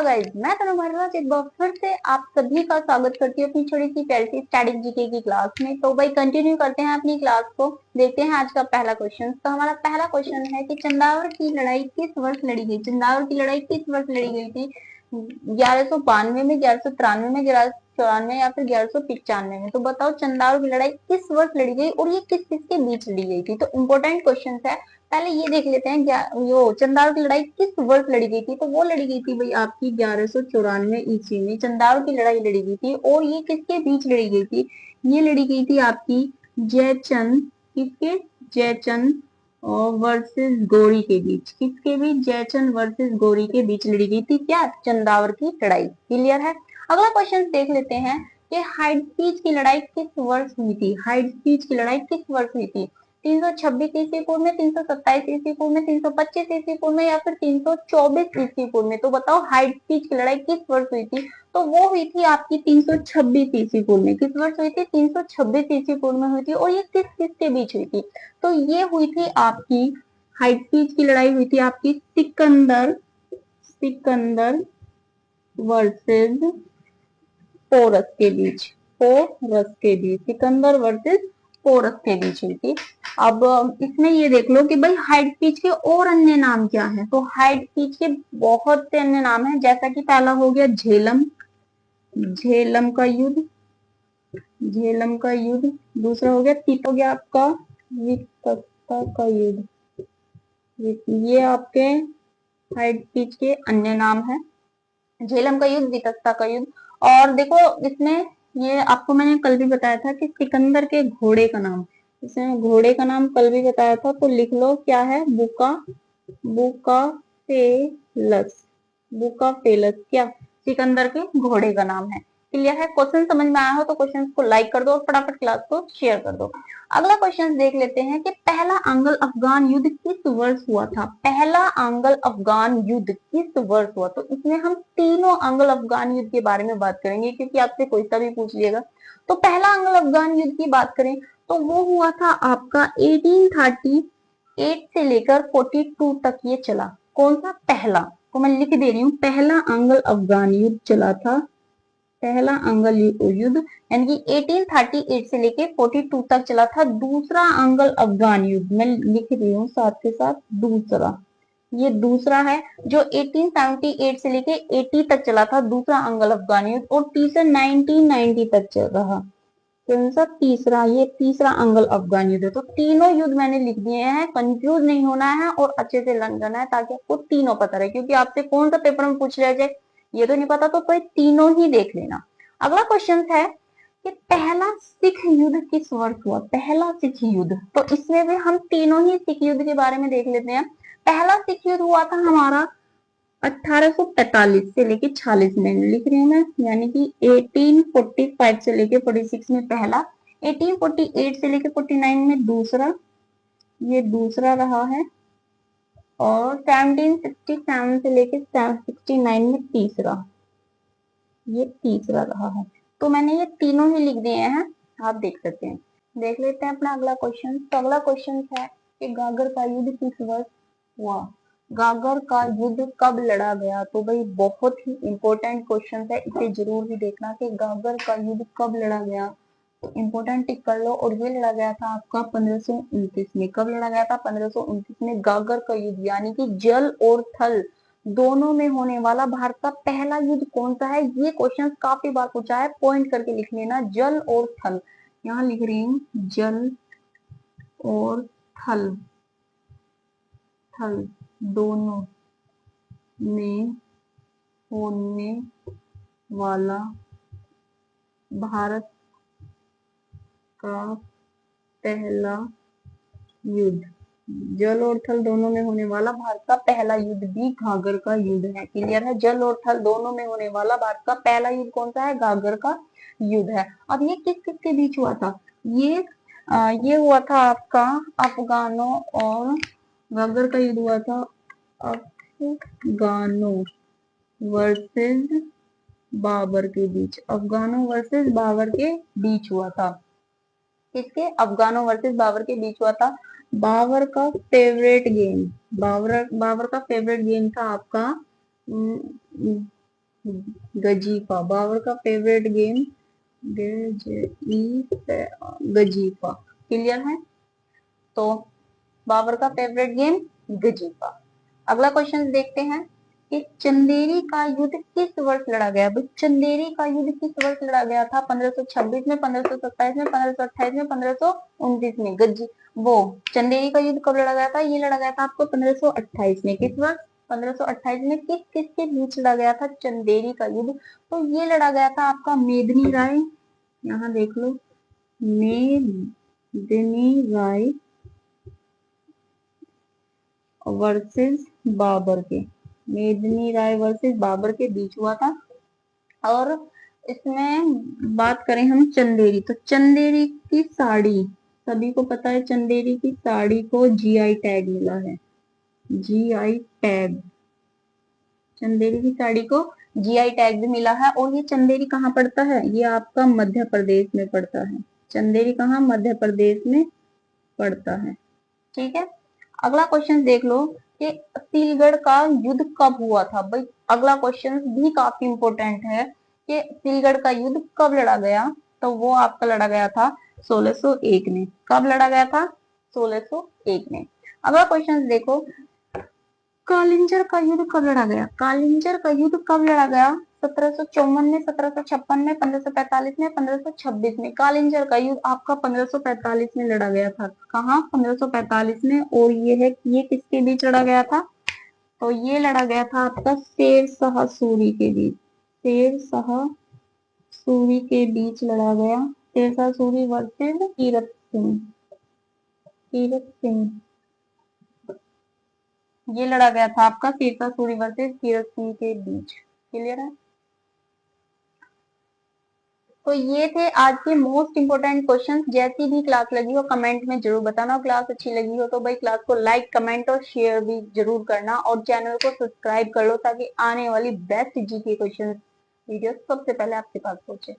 Guys, मैं तनु एक बार फिर से आप सभी का स्वागत करती हूँ अपनी छोटी सी प्यारी सी स्टैटिक जीके की क्लास में। तो भाई कंटिन्यू करते हैं अपनी क्लास को। देखते हैं आज का पहला क्वेश्चन। तो हमारा पहला क्वेश्चन है कि चंदावर की लड़ाई किस वर्ष लड़ी गई। चंदावर की लड़ाई किस वर्ष लड़ी गई थी? 1192 में, 1193 में, 1194 या फिर 1195 में। तो बताओ चंदावर की लड़ाई किस वर्ष लड़ी गई और ये किस किस के बीच लड़ी गई थी। तो इम्पोर्टेंट क्वेश्चन है, पहले ये देख लेते हैं क्या यो चंदावर की लड़ाई किस वर्ष लड़ी गई थी। तो वो लड़ी गई थी भाई आपकी 1194 ईस्वी में चंदावर की लड़ाई लड़ी गई थी। और ये किसके बीच लड़ी गई थी? ये लड़ी गई थी आपकी जयचंद, किसके? जयचंद और वर्सेस गौरी के बीच। किसके बीच? जयचंद वर्सेस गौरी के बीच लड़ी गई थी क्या? चंदावर की लड़ाई। क्लियर है। अगला क्वेश्चन देख लेते हैं कि हाइडसीज की लड़ाई किस वर्ष हुई थी। हाइडसीज की लड़ाई किस वर्ष हुई थी? 326 ईस्वी पूर्व में, 327 ईस्वी पूर्व में, 325 ईस्वी पूर्व में या फिर 324 ईस्वी पूर्व में। तो बताओ हाइडसीज की लड़ाई किस वर्ष हुई थी। तो वो हुई थी आपकी 326 ईस्वी पूर्व में। किस वर्ष हुई थी? 326 ईस्वी पूर्व में हुई थी। और ये किस किस के बीच हुई थी? तो ये हुई थी आपकी हाइडसीज की लड़ाई हुई थी आपकी सिकंदर वर्सेस पोरस के बीच। सिकंदर वर्सेस पोरस के बीच हुई थी। अब इसमें ये देख लो कि भाई हाइडसीज के और अन्य नाम क्या है। तो हाइडसीज के बहुत से अन्य नाम है, जैसा कि पहला हो गया झेलम का युद्ध। दूसरा हो गया हो गया आपका वितस्ता का युद्ध। ये आपके हाइडसीज के अन्य नाम है, झेलम का युद्ध, वितस्ता का युद्ध। और देखो इसमें ये आपको मैंने कल भी बताया था कि सिकंदर के घोड़े का नाम, इसमें घोड़े का नाम कल भी बताया था। तो लिख लो क्या है? बुकाफेलस क्या सिकंदर के घोड़े का नाम है। क्लियर है। क्वेश्चन समझ में आया हो तो क्वेश्चन को लाइक कर दो और फटाफट क्लास को शेयर कर दो। अगला क्वेश्चन देख लेते हैं कि पहला आंग्ल अफगान युद्ध किस वर्ष हुआ था। पहला आंग्ल अफगान युद्ध किस वर्ष हुआ? तो इसमें हम तीनों आंग्ल अफगान युद्ध के बारे में बात करेंगे, क्योंकि आपसे कोई सा भी पूछ लिएगा। तो पहला आंग्ल अफगान युद्ध की बात करें तो वो हुआ था आपका 1838 से लेकर 42 तक ये चला। कौन सा? पहला। तो मैं लिख दे रही हूँ, पहला आंग्ल अफगान युद्ध चला था। पहला आंग्ल युद्ध यानी कि 1838 से लेके 42 तक चला था। दूसरा आंग्ल अफगान युद्ध मैं लिख रही हूँ साथ के साथ, दूसरा, ये दूसरा है जो 1878 से लेके 80 तक चला था, दूसरा आंग्ल अफगान युद्ध। और तीसरा 1990 तक चल रहा। कौन सा? तीसरा, ये तीसरा आंग्ल अफगान युद्ध। तो तीनों युद्ध मैंने लिख दिए हैं, कंफ्यूज नहीं होना है और अच्छे से लर्न करना है ताकि आपको तीनों पता रहे, क्योंकि आपसे कौन सा पेपर में पूछ लिया जाए ये तो नहीं पता, तो तीनों ही देख लेना। अगला क्वेश्चन है कि पहला सिख युद्ध किस वर्ष हुआ। पहला सिख युद्ध, तो इसमें भी हम तीनों ही सिख युद्ध के बारे में देख लेते हैं। पहला सिख युद्ध हुआ था हमारा 1845 से लेके 46 में, लिख रही हूँ मैं, यानी कि 1845 से लेके 46 में पहला, 1848 से लेके 49 में दूसरा, ये दूसरा रहा है। और 1767 से लेके 69 में तीसरा, ये तीसरा रहा है। तो मैंने ये तीनों ही लिख दिए हैं, आप देख सकते हैं। देख लेते हैं अपना अगला क्वेश्चन। तो अगला क्वेश्चन है कि गागर का युद्ध किस वर्ष हुआ। गागर का युद्ध कब लड़ा गया। तो भाई बहुत ही इंपॉर्टेंट क्वेश्चन है, इसे जरूर ही देखना कि गागर का युद्ध कब लड़ा गया। तो इम्पोर्टेंट टिक कर लो। और ये लड़ा गया था आपका 1529 में। कब लड़ा गया था? 1529 में गागर का युद्ध, यानी कि जल और थल दोनों में होने वाला भारत का पहला युद्ध कौन सा है। ये क्वेश्चन काफी बार पूछा है, पॉइंट करके लिख लेना, जल और थल। यहाँ लिख रही हूँ जल और थल दोनों में होने वाला भारत का पहला युद्ध, जल और थल दोनों में होने वाला भारत का पहला युद्ध भी घाघर का युद्ध है। क्लियर है। जल और थल दोनों में होने वाला भारत का पहला युद्ध कौन सा है? घाघर का युद्ध है। अब ये किस किस के बीच हुआ था? ये हुआ था आपका अफगानों और घाघर का युद्ध हुआ था अफगानों वर्सेस बाबर के बीच। अफगानों वर्सेस बाबर के बीच हुआ था। किसके? अफगानों वर्सेस बाबर के बीच हुआ था। बाबर का फेवरेट गेम था आपका गजीफा, बाबर का फेवरेट गेम गजीफा। क्लियर है? तो बाबर का फेवरेट गेम गजीफा। अगला क्वेश्चन देखते हैं कि चंदेरी का युद्ध किस वर्ष लड़ा गया। भाई चंदेरी का युद्ध किस वर्ष लड़ा गया था? 1526 में, 1527 में, 1528 में, 1529 में। वो चंदेरी का युद्ध कब लड़ा गया था? ये लड़ा गया था आपको 1528 में। किस वर्ष? 1528 में। किस किसके बीच लड़ा गया था चंदेरी का युद्ध? तो ये लड़ा गया था आपका मेदिनी राय, यहाँ देख लो, मेदिनी राय वर्सेस बाबर के, मेदिनी राय वर्सेस बाबर के बीच हुआ था। और इसमें बात करें हम चंदेरी, तो चंदेरी की साड़ी, सभी को पता है चंदेरी की साड़ी को जीआई टैग मिला है, जीआई टैग, चंदेरी की साड़ी को जीआई टैग भी मिला है। और ये चंदेरी कहाँ पड़ता है? ये आपका मध्य प्रदेश में पड़ता है। चंदेरी कहाँ? मध्य प्रदेश में पड़ता है। ठीक है, अगला क्वेश्चन देख लो कि तिलगढ़ का युद्ध कब हुआ था। भाई अगला क्वेश्चन भी काफी इंपॉर्टेंट है कि तिलगढ़ का युद्ध कब लड़ा गया। तो वो आपका लड़ा गया था 1601 में। कब लड़ा गया था? 1601 में। अगला क्वेश्चन देखो, कालिंजर का युद्ध कब लड़ा गया? कालिंजर का युद्ध कब लड़ा गया? 1754 में, 1756 में, 1545 में, 1526 में। कालिंजर का युद्ध आपका 1545 में लड़ा गया था। कहाँ? 1545 में। और ये है कि ये किसके बीच लड़ा गया था? तो ये लड़ा गया था आपका शेर शाह सूरी के बीच, शेर शाह सूरी के बीच लड़ा गया। शेर शाह सूरी वर्सेस कीरत सिंह, कीरत सिंह, ये लड़ा गया था आपका शेर शाह सूरी वर्सेस कीरत सिंह के बीच। क्लियर है? तो ये थे आज के मोस्ट इंपोर्टेंट क्वेश्चंस। जैसी भी क्लास लगी हो कमेंट में जरूर बताना। क्लास अच्छी लगी हो तो भाई क्लास को लाइक, कमेंट और शेयर भी जरूर करना, और चैनल को सब्सक्राइब कर लो ताकि आने वाली बेस्ट जी के क्वेश्चन वीडियो सबसे पहले आपके पास पहुंचे।